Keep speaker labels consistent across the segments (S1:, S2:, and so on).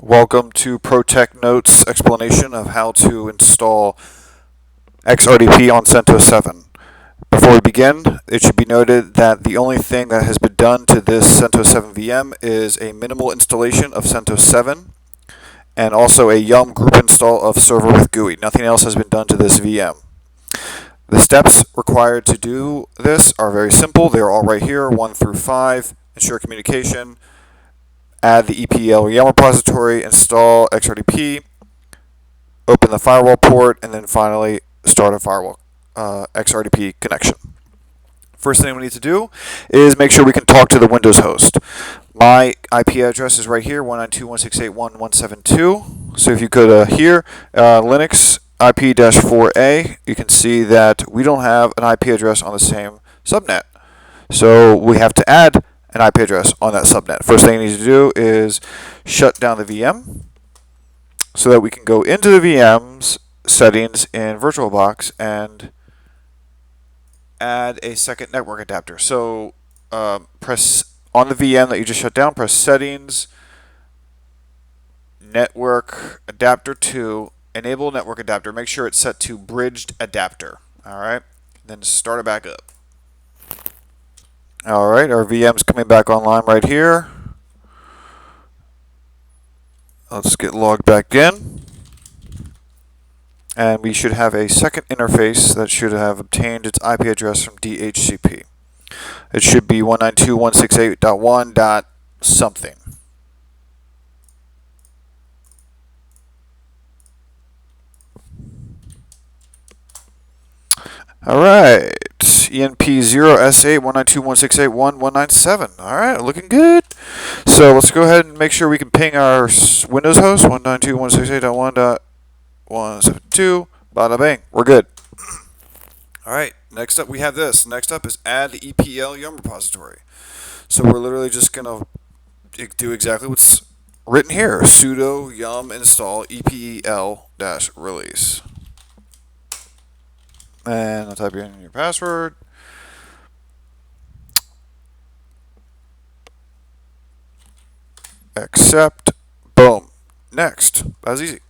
S1: Welcome to ProTech Notes explanation of how to install Xrdp on CentOS 7. Before we begin, it should be noted that the only thing that has been done to this CentOS 7 VM is a minimal installation of CentOS 7 and also a yum group install of server with GUI. Nothing else has been done to this VM. The steps required to do this are very simple. They are all right here, 1 through 5. Ensure communication. Add the EPEL YAML repository, install Xrdp, open the firewall port, and then finally start a firewall Xrdp connection. First thing we need to do is make sure we can talk to the Windows host. My IP address is right here, 192.168.1.172. So if you go to here, Linux IP-4A, you can see that we don't have an IP address on the same subnet. So we have to add an IP address on that subnet. First thing you need to do is shut down the VM so that we can go into the VM's settings in VirtualBox and add a second network adapter. So press on the VM that you just shut down, press Settings, Network Adapter 2, Enable Network Adapter. Make sure it's set to Bridged Adapter. All right, then start it back up. Alright, our VM's coming back online right here. Let's get logged back in. And we should have a second interface that should have obtained its IP address from DHCP. It should be 192.168.1. something. Alright, ENP0S8 192.168.1.197. Alright, looking good. So let's go ahead and make sure we can ping our Windows host 192.168.1.172. Bada bang, we're good. Alright, next up we have this. Next up is add the EPEL YUM repository. So we're literally just going to do exactly what's written here. Sudo yum install EPEL-release. And I'll type in your password. Accept. Boom. Next. That's easy.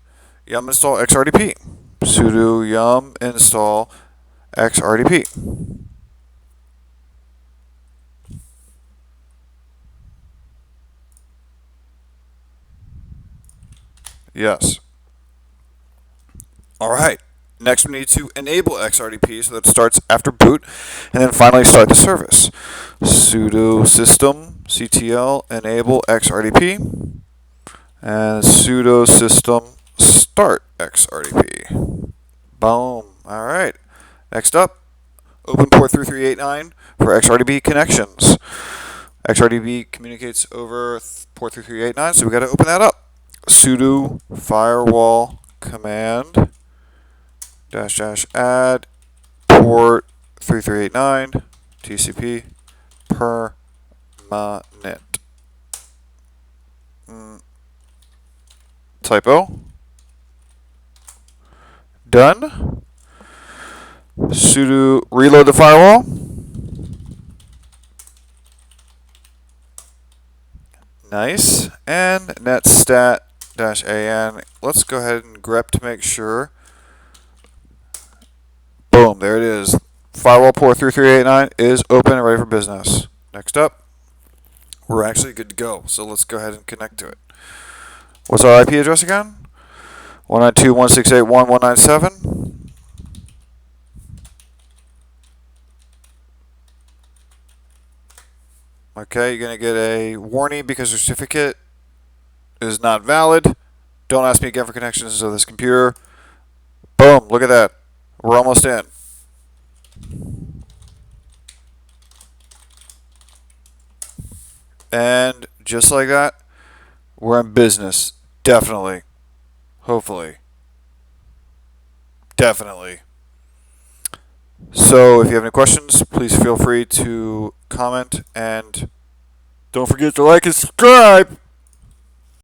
S1: Yum install Xrdp. Sudo yum install Xrdp. Yes. All right. Next, we need to enable Xrdp so that it starts after boot, and then finally start the service. Sudo system ctl enable Xrdp, and sudo system start Xrdp. Boom. All right. Next up, open port 3389 for Xrdp connections. Xrdp communicates over port 3389, so we got to open that up. Sudo firewall command --add port 3389 TCP permanent. Typo. Done. Sudo reload the firewall. Nice. And netstat-an. Let's go ahead and grep to make sure. Boom, there it is. Firewall port 3389 is open and ready for business. Next up, we're actually good to go. So let's go ahead and connect to it. What's our IP address again? 192.168.1.197. Okay, you're going to get a warning because your certificate is not valid. Don't ask me again for connections to this computer. Boom, look at that. We're almost in. And just like that, we're in business. Definitely. Hopefully. Definitely. So if you have any questions, please feel free to comment, and don't forget to like and subscribe.